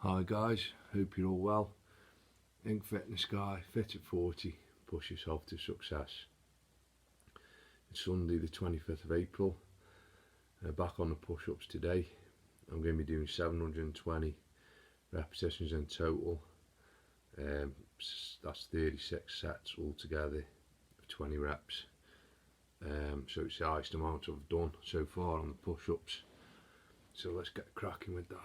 Hi guys, hope you're all well. Ink Fitness Guy, fit at 40, push yourself to success. It's Sunday the 25th of April, back on the push-ups today. I'm going to be doing 720 repetitions in total. That's 36 sets altogether of 20 reps. So it's the highest amount I've done so far on the push-ups. So let's get cracking with that.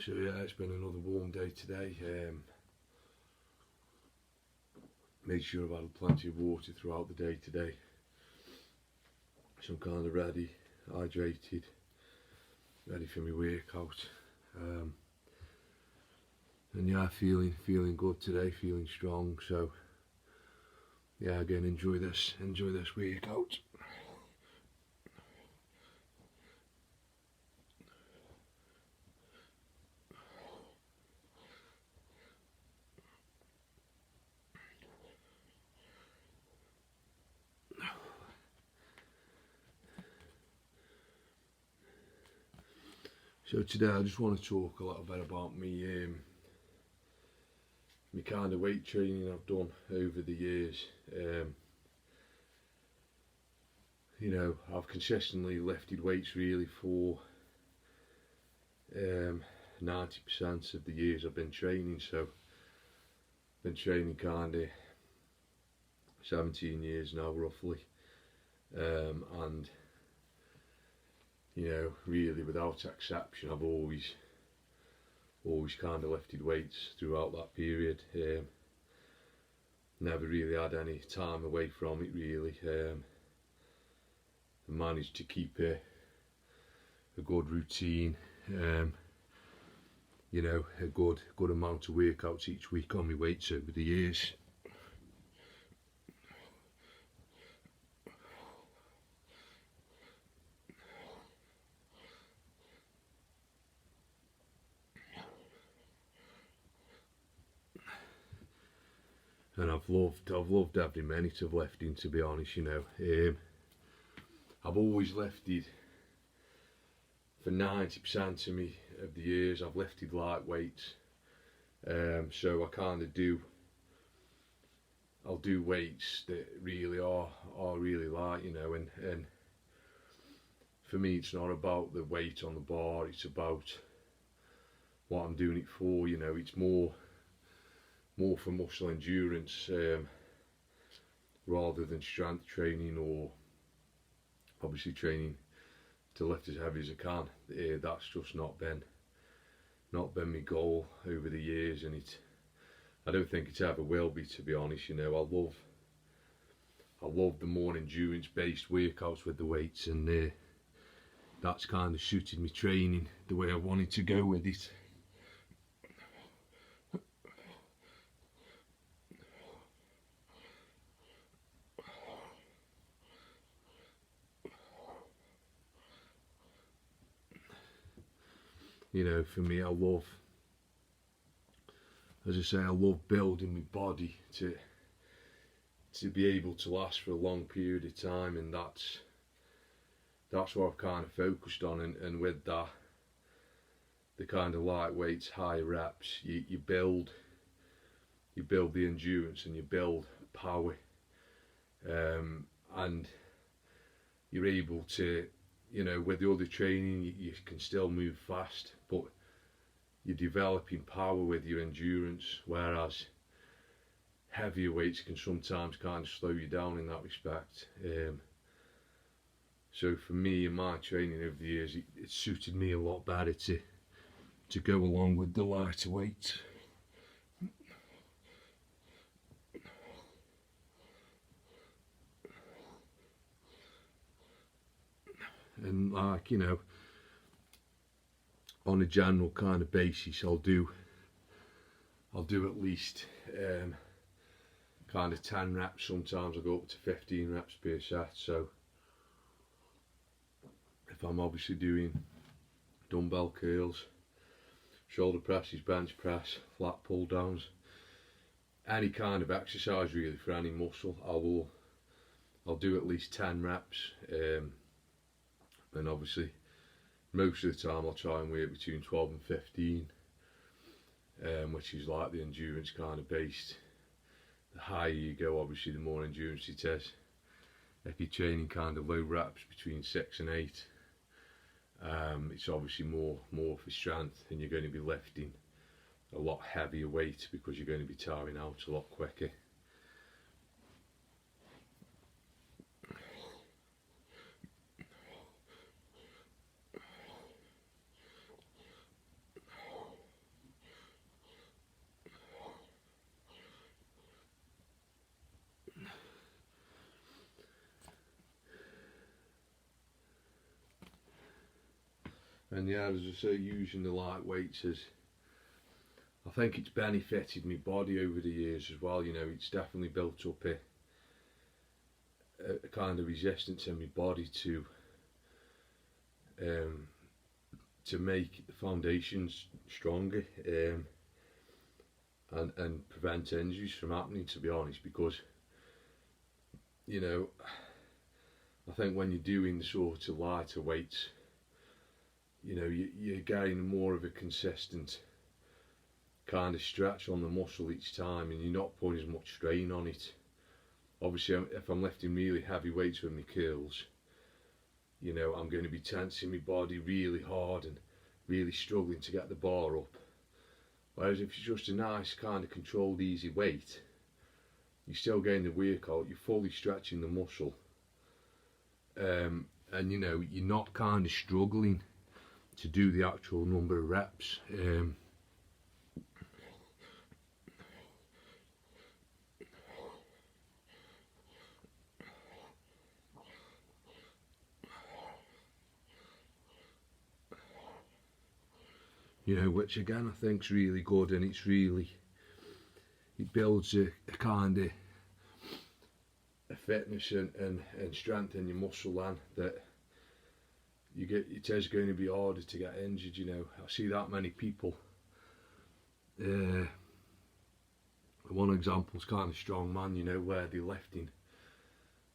So yeah, it's been another warm day today. Made sure I've had plenty of water throughout the day today. So I'm kind of ready, hydrated, ready for my workout. And yeah, feeling good today, feeling strong. So yeah, again, enjoy this workout. So today I just want to talk a little bit about me kind of weight training I've done over the years. You know, I've consistently lifted weights really for 90% of the years I've been training. So I've been training kind of 17 years now roughly, and you know, really without exception I've always kind of lifted weights throughout that period. Never really had any time away from it really. Managed to keep a good routine, you know, a good amount of workouts each week on my weights over the years. And I've loved every minute of lifting, to be honest. You know, I've always lifted for 90% of me of the years. I've lifted light weights, so I kind of I'll do weights that really are really light, you know, and for me it's not about the weight on the bar, it's about what I'm doing it for. You know, it's more for muscle endurance, rather than strength training, or obviously training to lift as heavy as I can. That's just not been my goal over the years, and I don't think it ever will be, to be honest. You know, I love the more endurance based workouts with the weights, and that's kind of suited me training the way I wanted to go with it. You know, for me, I love building my body to be able to last for a long period of time, and that's what I've kind of focused on. And with that, the kind of light weights, high reps, you build the endurance and you build power, and you're able to, you know, with the other training you can still move fast, but you're developing power with your endurance, whereas heavier weights can sometimes kind of slow you down in that respect. So for me, in my training over the years, it suited me a lot better to go along with the lighter weights. And like, you know, on a general kind of basis, I'll do at least kind of 10 reps. Sometimes I'll go up to 15 reps per set. So if I'm obviously doing dumbbell curls, shoulder presses, bench press, flat pull downs, any kind of exercise really for any muscle, I'll do at least 10 reps, and obviously most of the time I'll try and work between 12 and 15, which is like the endurance kind of based. The higher you go, obviously the more endurance it is. If you're training kind of low reps between 6 and 8, it's obviously more for strength, and you're going to be lifting a lot heavier weight because you're going to be tiring out a lot quicker. And yeah, as I say, using the light weights I think it's benefited my body over the years as well. You know, it's definitely built up a kind of resistance in my body to make the foundations stronger, and prevent injuries from happening, to be honest, because, you know, I think when you're doing the sort of lighter weights, you know, you're getting more of a consistent kind of stretch on the muscle each time, and you're not putting as much strain on it. Obviously, if I'm lifting really heavy weights with my curls, you know, I'm going to be tensing my body really hard and really struggling to get the bar up. Whereas if it's just a nice kind of controlled easy weight, you're still getting the workout, you're fully stretching the muscle, and you know, you're not kind of struggling to do the actual number of reps. You know, which again I think's really good, and it builds a kind of a fitness and strength in your muscle then, that it is going to be harder to get injured. You know, I see that many people. One example's kind of strong man, you know, where they're lifting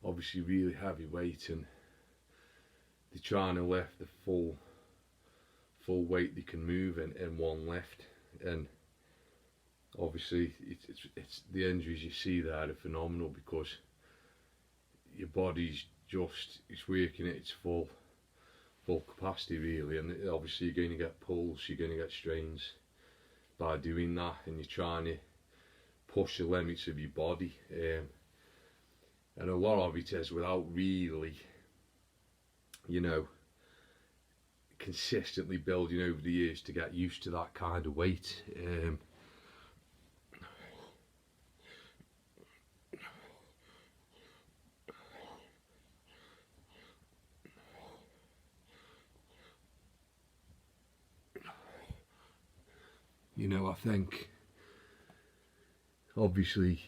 obviously really heavy weight, and they're trying to lift the full weight they can move in one lift, and obviously it's the injuries you see there are phenomenal, because your body's it's working at its full capacity really, and obviously you're going to get pulls, you're going to get strains by doing that, and you're trying to push the limits of your body, and a lot of it is without really, you know, consistently building over the years to get used to that kind of weight. You know, I think obviously,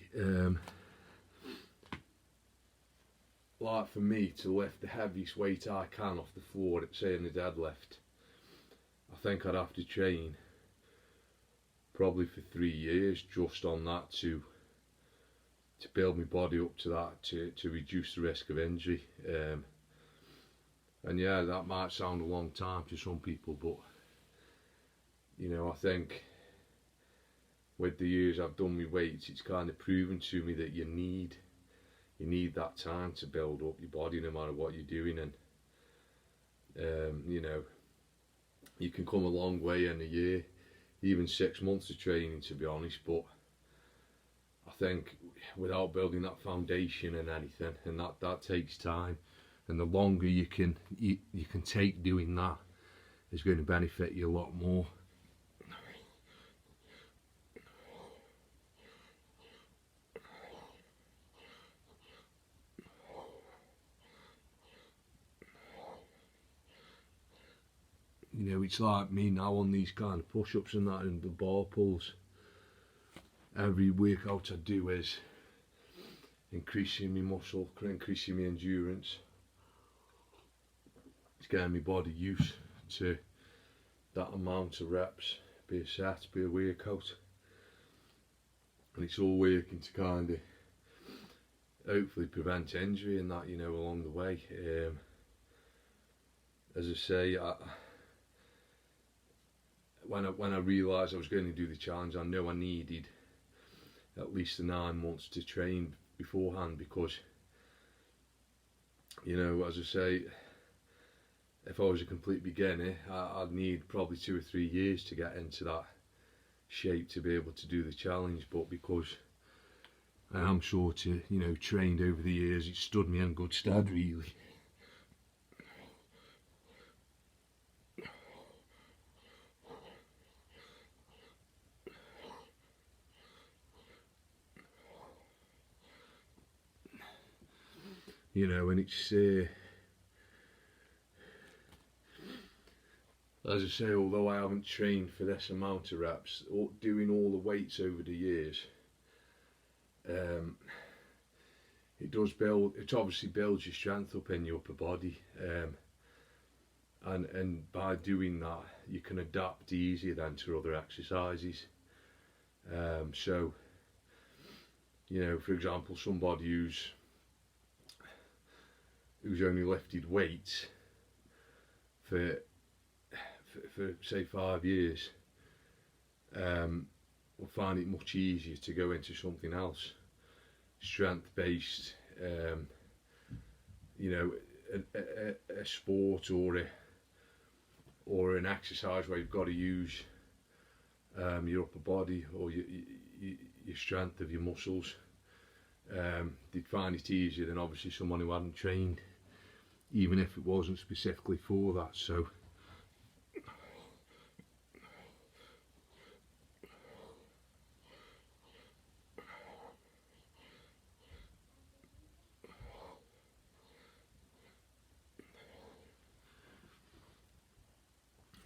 like for me to lift the heaviest weight I can off the floor, say in the deadlift, I think I'd have to train probably for 3 years just on that to build my body up to that, to reduce the risk of injury. And yeah, that might sound a long time to some people, but you know, I think with the years I've done my weights, it's kind of proven to me that you need that time to build up your body no matter what you're doing. And you know, you can come a long way in a year, even 6 months of training, to be honest, but I think without building that foundation and anything, and that takes time, and the longer you can take doing that is going to benefit you a lot more. You know, it's like me now on these kind of push-ups and that, and the bar pulls. Every workout I do is increasing my muscle, increasing my endurance. It's getting my body used to that amount of reps, be a set, be a workout, and it's all working to kind of hopefully prevent injury and that, you know, along the way. As I say, when I realised I was going to do the challenge, I know I needed at least 9 months to train beforehand, because, you know, as I say, if I was a complete beginner, I'd need probably 2 or 3 years to get into that shape to be able to do the challenge. But because I am sort of, you know, trained over the years, it stood me in good stead, really. You know, and it's as I say, although I haven't trained for this amount of reps, doing all the weights over the years, it does build. It obviously builds your strength up in your upper body, and by doing that, you can adapt easier then to other exercises. So, you know, for example, somebody who's only lifted weights for say 5 years, will find it much easier to go into something else, strength based, you know, a sport or an exercise where you've got to use your upper body or your strength of your muscles. They'd find it easier than obviously someone who hadn't trained, even if it wasn't specifically for that. So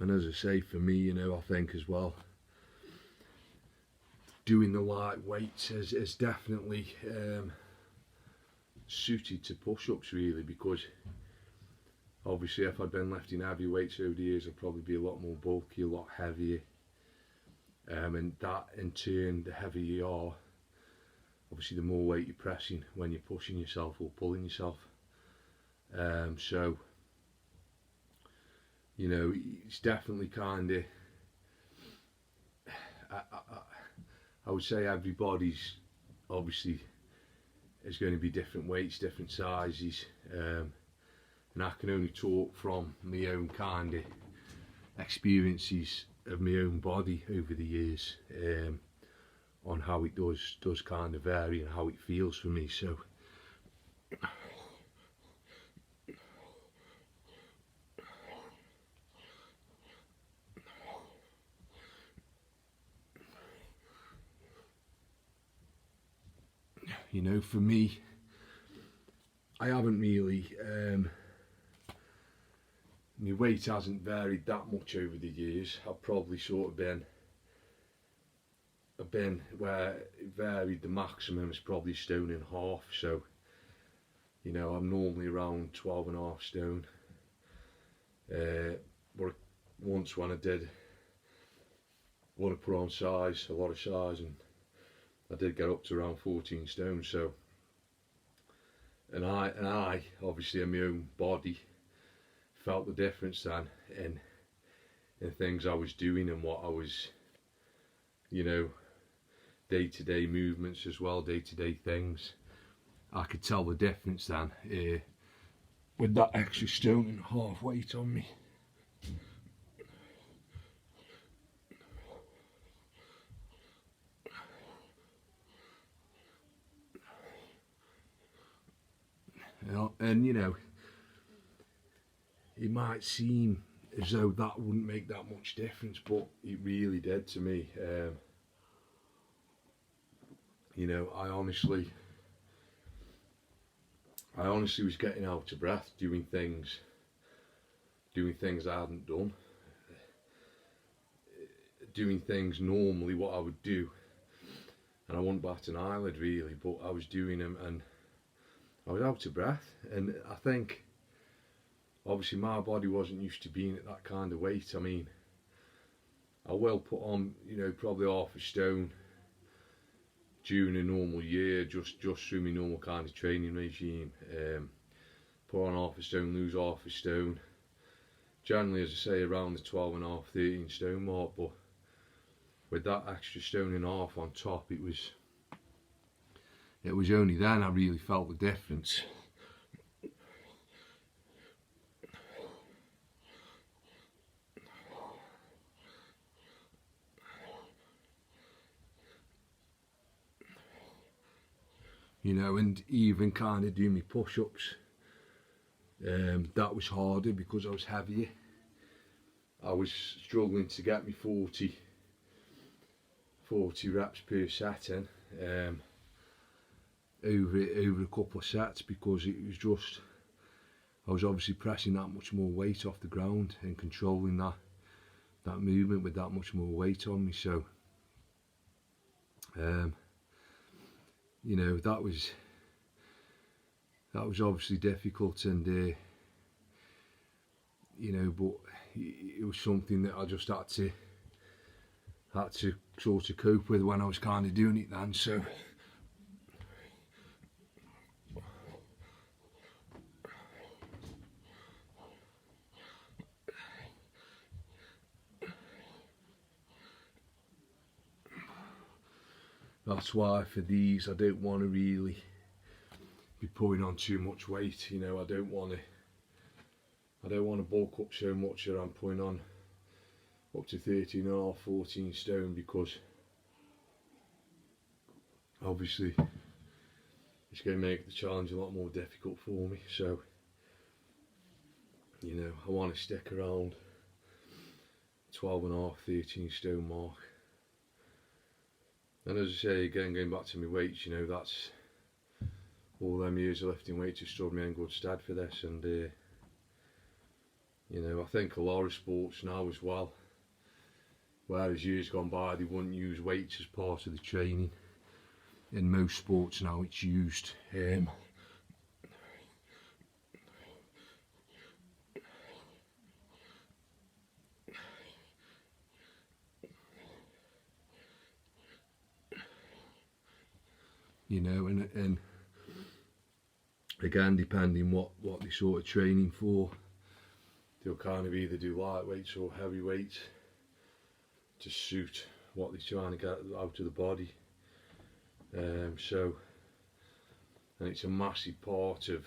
and as I say, for me, you know, I think as well, doing the light weights is definitely suited to push-ups, really, because obviously if I'd been lifting heavy weights over the years, I'd probably be a lot more bulky, a lot heavier, and that in turn, the heavier you are, obviously the more weight you're pressing when you're pushing yourself or pulling yourself. So, you know, it's definitely kind of, I would say everybody's obviously is going to be different weights, different sizes, and I can only talk from my own kind of experiences of my own body over the years, on how it does kind of vary and how it feels for me. So you know, for me, I haven't really, my weight hasn't varied that much over the years. I've probably sort of been where it varied, the maximum is probably 1.5 stone. So, you know, I'm normally around 12.5 stone. But once when I did want to put on size, a lot of size, and I did get up to around 14 stone. So, and I obviously in my own body felt the difference then in things I was doing and what I was, you know, day-to-day movements as well, day-to-day things. I could tell the difference then with that extra 1.5 stone weight on me. You know, and you know, it might seem as though that wouldn't make that much difference, but it really did to me. You know, I honestly was getting out of breath doing things I hadn't done, doing things normally what I would do, and I wouldn't bat an eyelid really, but I was doing them and I was out of breath. And I think obviously my body wasn't used to being at that kind of weight. I mean, I will put on, you know, probably half a stone during a normal year, just through my normal kind of training regime. Put on half a stone, lose half a stone. Generally, as I say, around the 12.5, 13 stone mark, but with that extra stone and a half on top, it was only then I really felt the difference. You know, and even kind of doing my push-ups, that was harder because I was heavier. I was struggling to get me 40 reps per set in, over a couple of sets, because it was just, I was obviously pressing that much more weight off the ground and controlling that movement with that much more weight on me. So you know, that was obviously difficult, and you know, but it was something that I just had to sort of cope with when I was kind of doing it then. So that's why for these I don't want to really be putting on too much weight. You know, I don't want to bulk up so much that I'm putting on up to 13.5, 14 stone, because obviously it's going to make the challenge a lot more difficult for me. So, you know, I want to stick around 12.5, 13 stone mark. And as I say, again, going back to my weights, you know, that's all them years of lifting weights have stood me in good stead for this. And you know, I think a lot of sports now as well, whereas years gone by they wouldn't use weights as part of the training, in most sports now it's used. You know, and again, depending what they're sort of training for, they'll kind of either do light weights or heavy weights to suit what they're trying to get out of the body. So, and it's a massive part of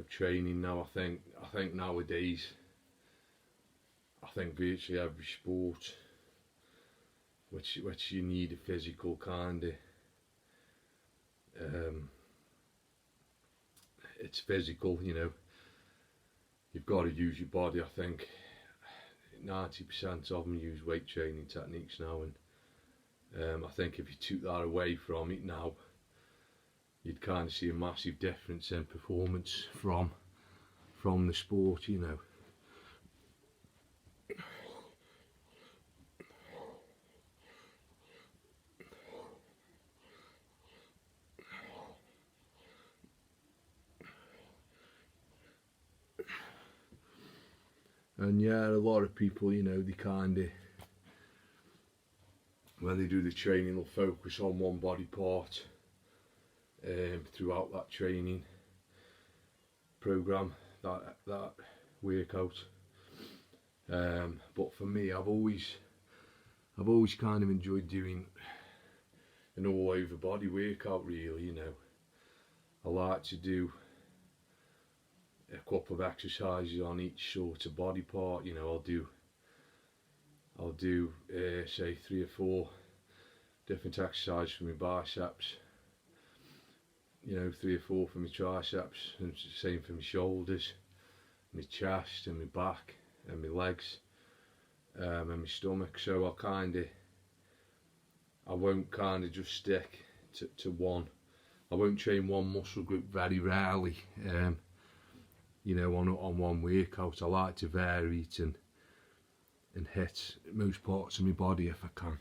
training now. I think nowadays, I think virtually every sport which you need a physical kind of it's physical, you know, you've got to use your body. I think 90% of them use weight training techniques now, and I think if you took that away from it now, you'd kind of see a massive difference in performance from the sport, you know. And yeah, a lot of people, you know, they kind of, when they do the training, they'll focus on one body part throughout that training program, that workout. But for me, I've always kind of enjoyed doing an all over body workout, really. You know, I like to do a couple of exercises on each sort of body part. You know, I'll do say 3 or 4 different exercises for my biceps, you know, 3 or 4 for my triceps, and it's the same for my shoulders, my chest and my back and my legs, and my stomach. So I won't kind of just stick to one. I won't train one muscle group very rarely, you know, on one workout. I like to vary it and hit most parts of my body if I can.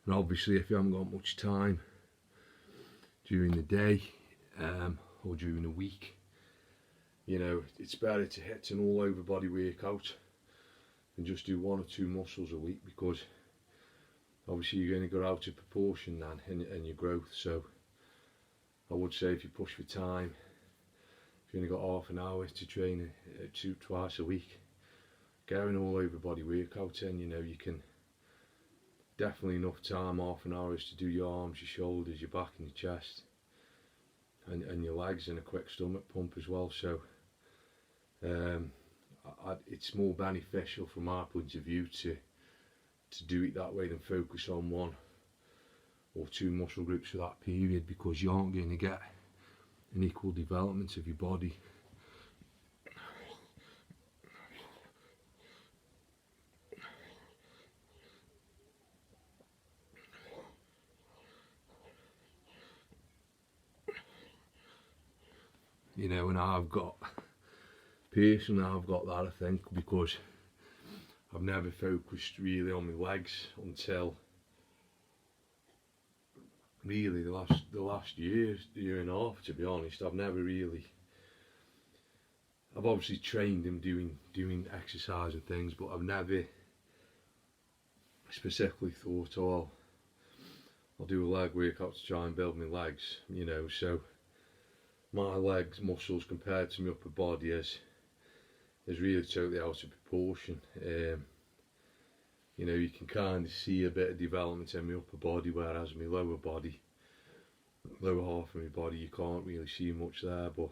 And obviously if you haven't got much time during the day or during the week, you know, it's better to hit an all over body workout and just do 1 or 2 muscles a week, because obviously you're going to go out of proportion then in your growth. So I would say, if you push for time, if you only got half an hour to train twice a week, get an all over body workout in. You know, you can definitely enough time, half an hour, is to do your arms, your shoulders, your back and your chest, and your legs, and a quick stomach pump as well. So it's more beneficial from my point of view to do it that way than focus on 1 or 2 muscle groups for that period, because you aren't going to get an equal development of your body. You know, and personally I've got that, I think, because I've never focused really on my legs until really the last year and a half, to be honest. I've obviously trained in doing exercise and things, but I've never specifically thought, oh, I'll do a leg workout to try and build my legs, you know. So my legs muscles compared to my upper body is really totally out of proportion. You know, you can kind of see a bit of development in my upper body, whereas my lower half of my body, you can't really see much there. But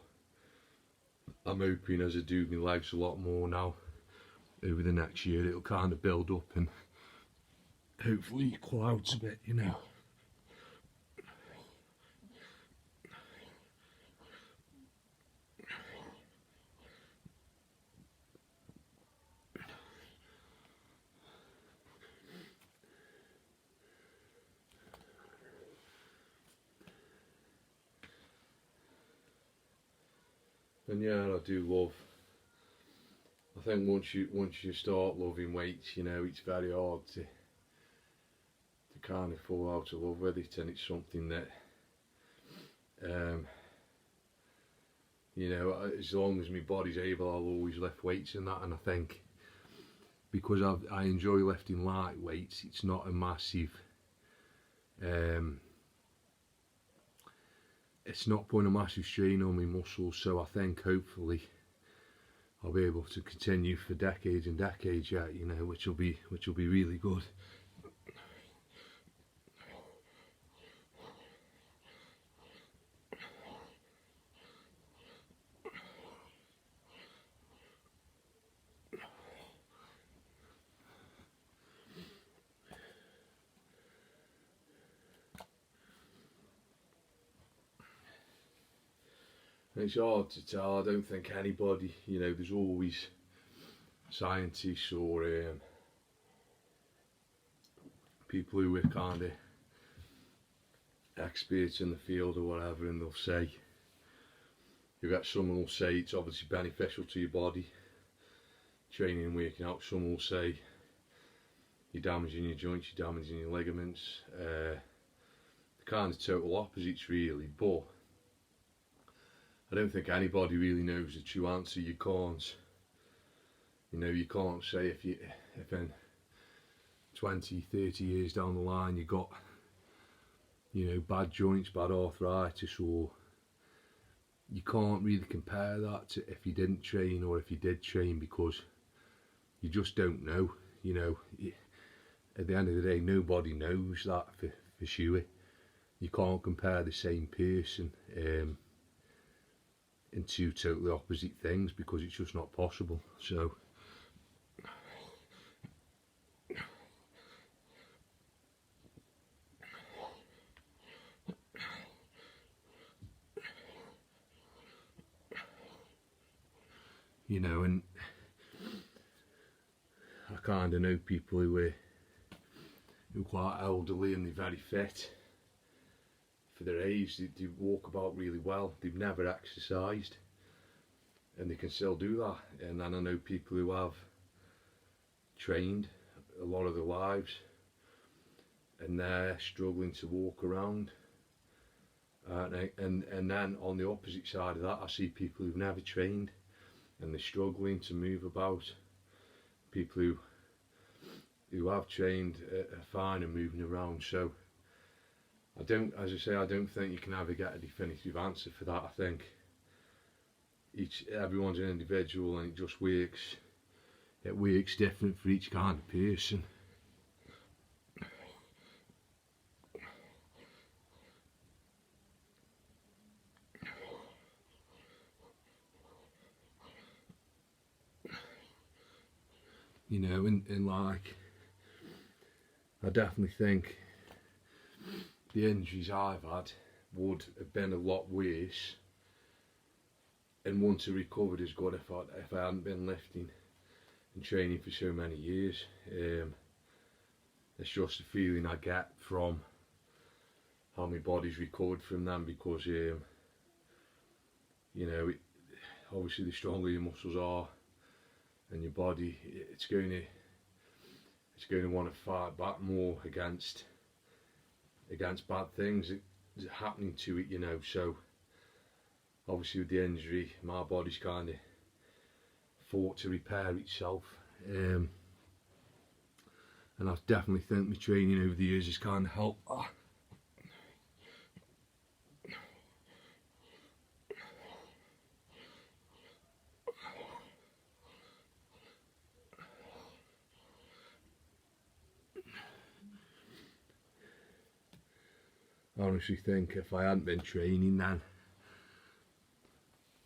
I'm hoping, as I do my legs a lot more now over the next year, it'll kind of build up and hopefully equal out a bit, you know. And yeah, I do love, I think once you start loving weights, you know, it's very hard to kind of fall out of love with it. And it's something that you know, as long as my body's able, I'll always lift weights and that. And I think because I enjoy lifting light weights, it's not a massive it's not putting a massive strain on my muscles. So I think hopefully I'll be able to continue for decades and decades yet, you know, which will be really good. And it's hard to tell. I don't think anybody, you know, there's always scientists or people who are kind of experts in the field or whatever, and they'll say, you get someone will say it's obviously beneficial to your body, training and working out. Some will say you're damaging your joints, you're damaging your ligaments. They're kind of total opposites really, but I don't think anybody really knows the true answer. You can't, you know, you can't say if in 20, 30 years down the line you got, you know, bad joints, bad arthritis, or you can't really compare that to if you didn't train or if you did train, because you just don't know, you know. At the end of the day, nobody knows that for sure. You can't compare the same person in 2 totally opposite things, because it's just not possible. So you know, and I kind of know people who are quite elderly and they're very fit for their age. They walk about really well, they've never exercised, and they can still do that. And then I know people who have trained a lot of their lives, and they're struggling to walk around. And then on the opposite side of that, I see people who've never trained and they're struggling to move about. People who have trained are fine and moving around. So as I say, I don't think you can ever get a definitive answer for that. I think everyone's an individual, and it just works. It works different for each kind of person. You know, and like, I definitely think the injuries I've had would have been a lot worse and wouldn't have recovered as good if I hadn't been lifting and training for so many years. It's just a feeling I get from how my body's recovered from them, because you know, obviously the stronger your muscles are and your body, it's going to want to fight back more against bad things that are happening to it, you know. So obviously with the injury, my body's kind of fought to repair itself, and I definitely think my training over the years has kind of helped. I honestly think if I hadn't been training then,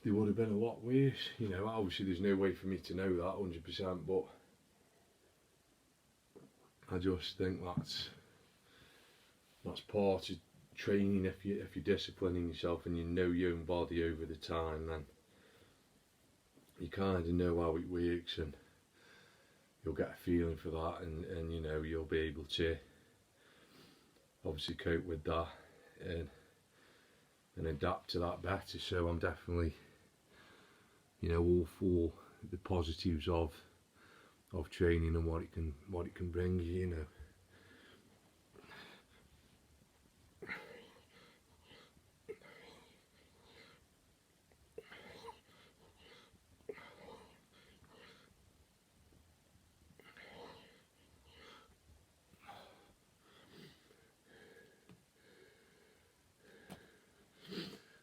it would have been a lot worse. You know, obviously there's no way for me to know that 100%, but I just think that's part of training. If you're disciplining yourself and you know your own body over the time, then you kind of know how it works, and you'll get a feeling for that, and you know, you'll be able to obviously cope with that and adapt to that better. So I'm definitely, you know, all for the positives of training and what it can bring you, you know.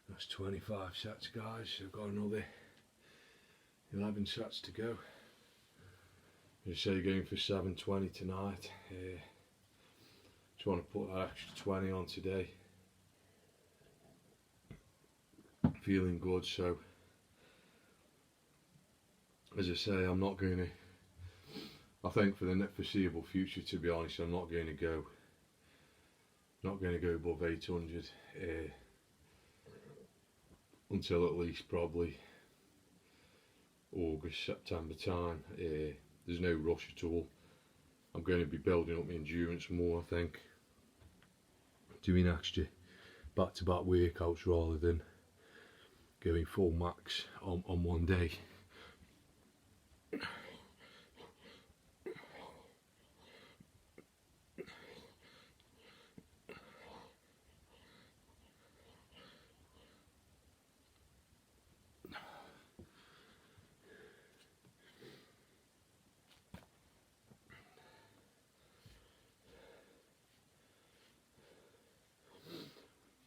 That's 25 sets, guys. I've got another 11 sets to go. You say going for 720 tonight. Just want to put that extra 20 on today. Feeling good. So as I say, I'm not going to, I think for the foreseeable future, to be honest, I'm not going to go above 800 until at least probably August, September time. There's no rush at all. I'm going to be building up my endurance more, I think, doing extra back-to-back workouts rather than going full max on one day.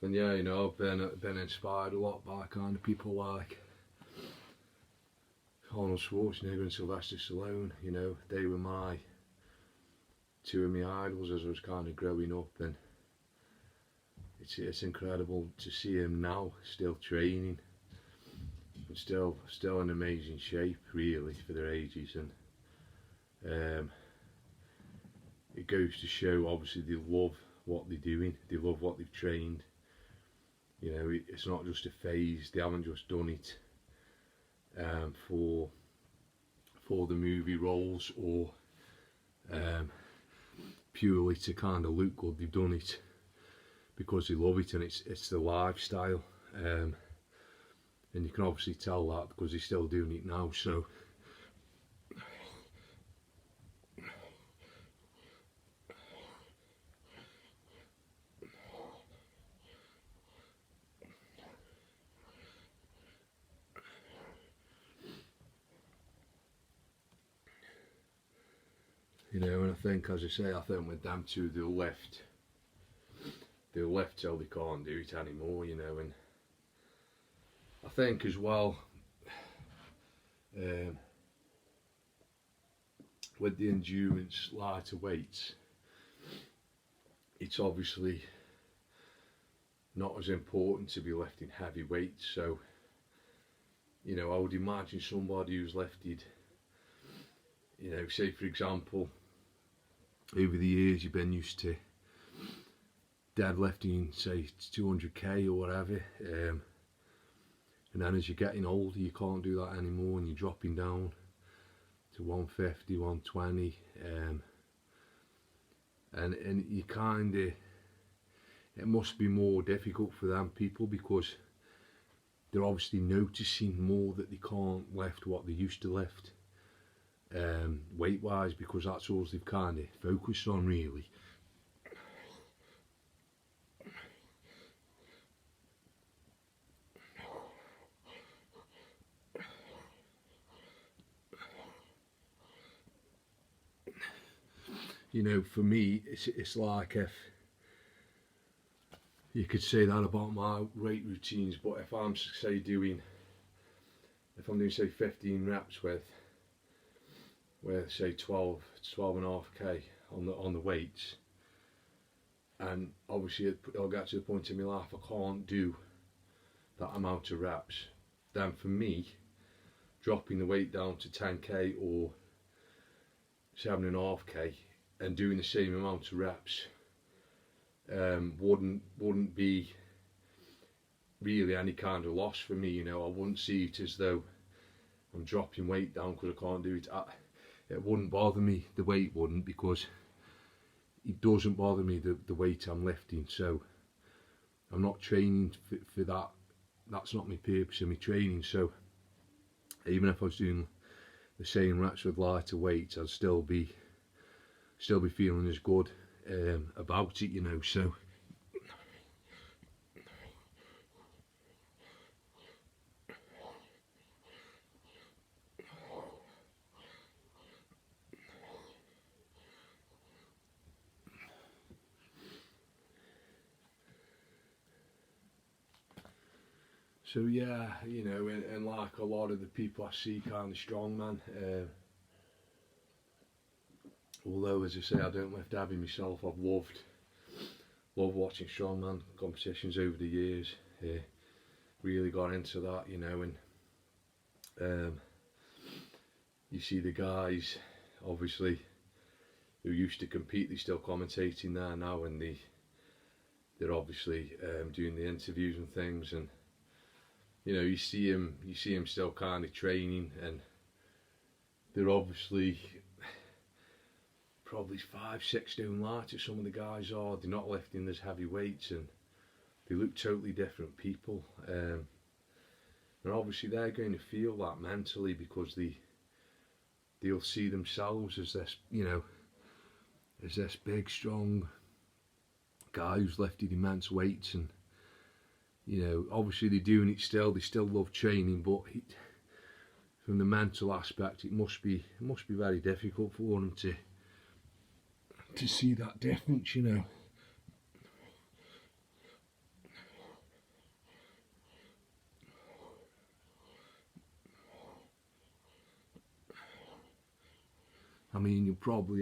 And yeah, you know, I've been inspired a lot by kind of people like Arnold Schwarzenegger and Sylvester Stallone. You know, they were two of my idols as I was kind of growing up, and it's incredible to see him now still training, but still in amazing shape, really, for their ages. And it goes to show, obviously, they love what they're doing, they love what they've trained. You know, it's not just a phase. They haven't just done it for the movie roles or purely to kind of look good. They've done it because they love it, and it's the lifestyle. And you can obviously tell that because they're still doing it now. So You know, and I think, as I say, I think with them two, they'll left till they can't do it anymore, you know. And I think as well, with the endurance lighter weights, it's obviously not as important to be lifting heavy weights. So, you know, I would imagine somebody who's lifted, you know, say for example, over the years you've been used to deadlifting, say 200k or whatever, and then as you're getting older you can't do that anymore and you're dropping down to 150, 120, and you kind of, it must be more difficult for them people because they're obviously noticing more that they can't lift what they used to lift, weight wise, because that's all they've kind of focused on really. You know, for me, it's like, if you could say that about my weight routines, but if I'm say doing say 15 reps with say 12.5k on the weights, and obviously it'll get to the point in my life I can't do that amount of reps, then for me dropping the weight down to 10k or 7.5k and doing the same amount of reps wouldn't be really any kind of loss for me. You know, I wouldn't see it as though I'm dropping weight down because I can't do it. It wouldn't bother me, the weight wouldn't, because it doesn't bother me the weight I'm lifting. So I'm not training for that. That's not my purpose of my training. So even if I was doing the same reps with lighter weights, I'd still be feeling as good about it, you know. So yeah, you know, and like a lot of the people I see kind of strongman, although as I say I don't lift heavy myself, I've loved watching strongman competitions over the years. Really got into that, you know, and you see the guys obviously who used to compete, they're still commentating there now, and they're obviously doing the interviews and things, and you know, you see him still kind of training, and they're obviously probably 5-6 stone lighter. Some of the guys are. They're not lifting as heavy weights, and they look totally different people. And obviously they're going to feel that mentally because they'll see themselves as this, you know, as this big, strong guy who's lifted immense weights, and you know, obviously they're doing it still. They still love training, but from the mental aspect, it must be very difficult for them to see that difference, you know. I mean,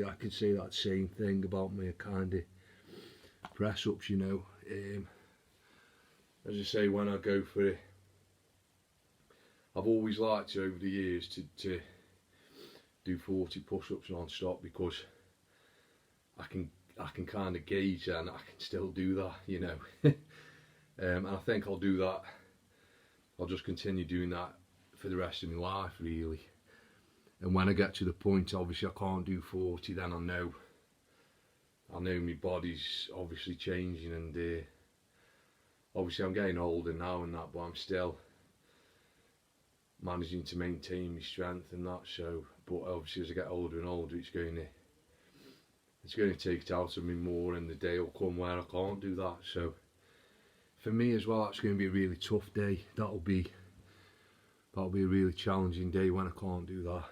I could say that same thing about my kind of press ups, you know. As I say, when I go for it, I've always liked to, over the years, to do 40 push-ups non-stop, because I can kind of gauge that, and I can still do that, you know. And I think I'll do that. I'll just continue doing that for the rest of my life, really. And when I get to the point, obviously I can't do 40, then I know my body's obviously changing, and obviously I'm getting older now and that, but I'm still managing to maintain my strength and that. So, but obviously as I get older and older, it's going to take it out of me more, and the day will come where I can't do that. So for me as well, that's going to be a really tough day. That'll be a really challenging day when I can't do that.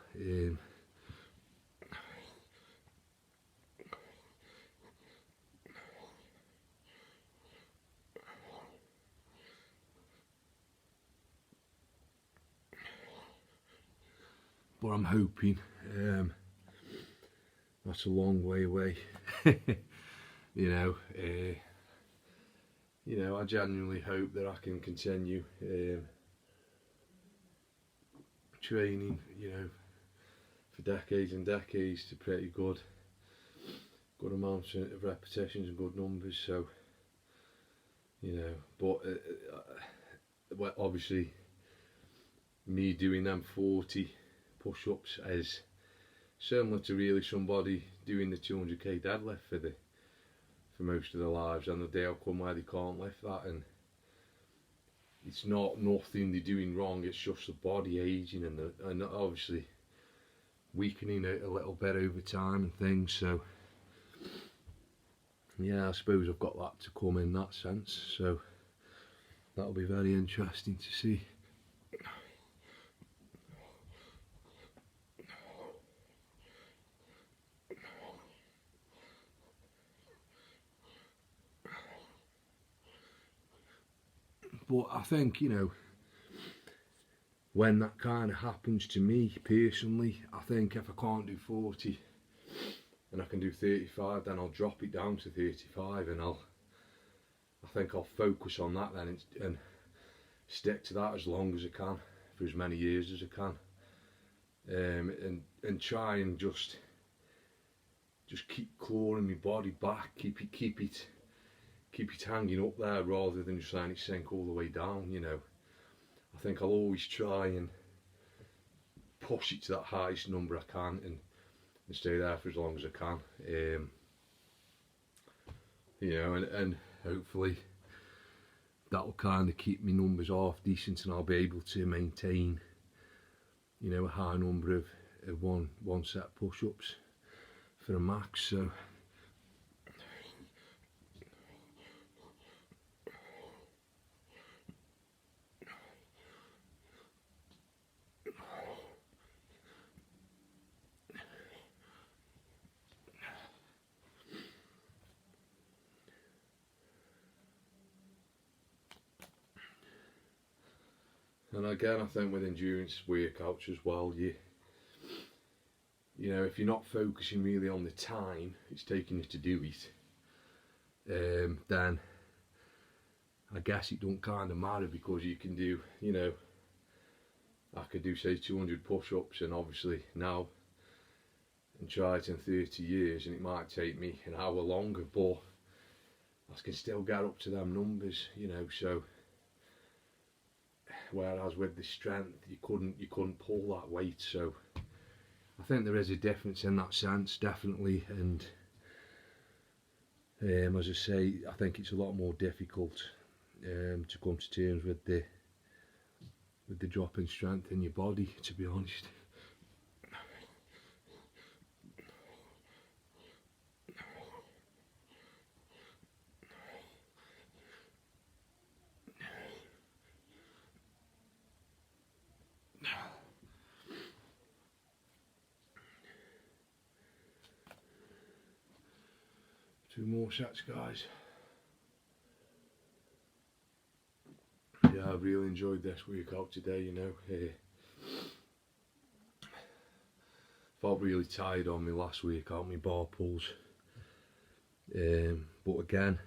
what I'm hoping. That's a long way away. I genuinely hope that I can continue training, for decades and decades to pretty good amounts of repetitions and good numbers. So, but well, obviously, me doing them 40 push-ups is similar to really somebody doing the 200k deadlift for most of their lives, and the day will come where they can't lift that, and it's nothing they're doing wrong, it's just the body aging and obviously weakening a little bit over time and things. So yeah, I suppose I've got that to come in that sense, so that'll be very interesting to see. But I think, when that kind of happens to me personally, I think if I can't do 40 and I can do 35, then I'll drop it down to 35, and I think I'll focus on that then and stick to that as long as I can, for as many years as I can, and try and just keep clawing my body back, keep it hanging up there rather than just letting it sink all the way down. I think I'll always try and push it to that highest number I can and stay there for as long as I can. And hopefully that'll kind of keep my numbers half decent, and I'll be able to maintain, a high number of one set push-ups for a max. So and again, I think with endurance workouts as well, if you're not focusing really on the time it's taking you to do it, then I guess it don't kind of matter, because you can do, I could do say 200 push-ups and obviously now and try it in 30 years and it might take me an hour longer, but I can still get up to them numbers, so whereas with the strength you couldn't pull that weight. So I think there is a difference in that sense, definitely, and as I say, I think it's a lot more difficult to come to terms with the drop in strength in your body, to be honest. Two more sets, guys. Yeah, I've really enjoyed this workout today, felt really tired on my last workout, my bar pulls, but again,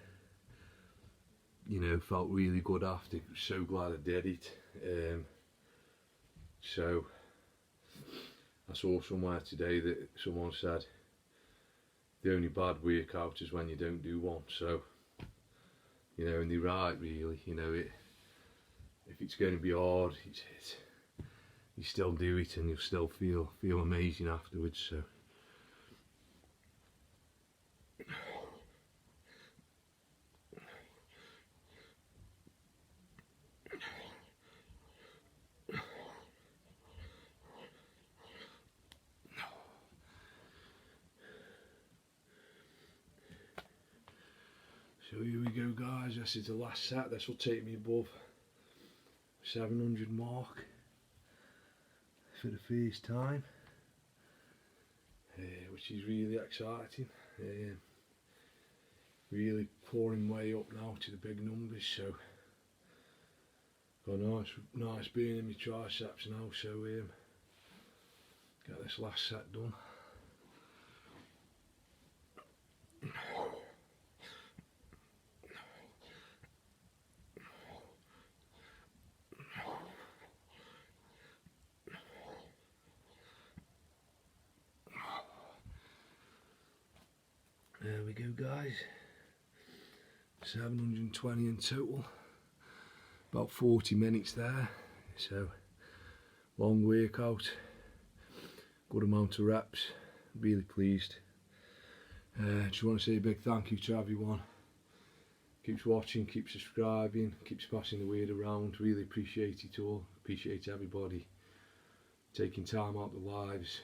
felt really good after. So glad I did it. So I saw somewhere today that someone said the only bad workout is when you don't do one. So and they're right, really. If it's going to be hard, you still do it and you'll still feel amazing afterwards. So here we go, guys. This is the last set. This will take me above 700 mark for the first time, which is really exciting. Really pouring way up now to the big numbers, so got a nice burn in my triceps now, so Get this last set done. There we go, guys. 720 in total. About 40 minutes there. So, long workout. Good amount of reps. Really pleased. Just want to say a big thank you to everyone. Keeps watching, keeps subscribing, keeps passing the word around. Really appreciate it all. Appreciate everybody taking time out of their lives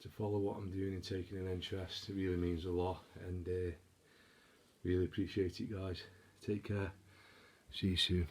to follow what I'm doing and taking an interest. It really means a lot, and really appreciate it, guys. Take care. See you soon.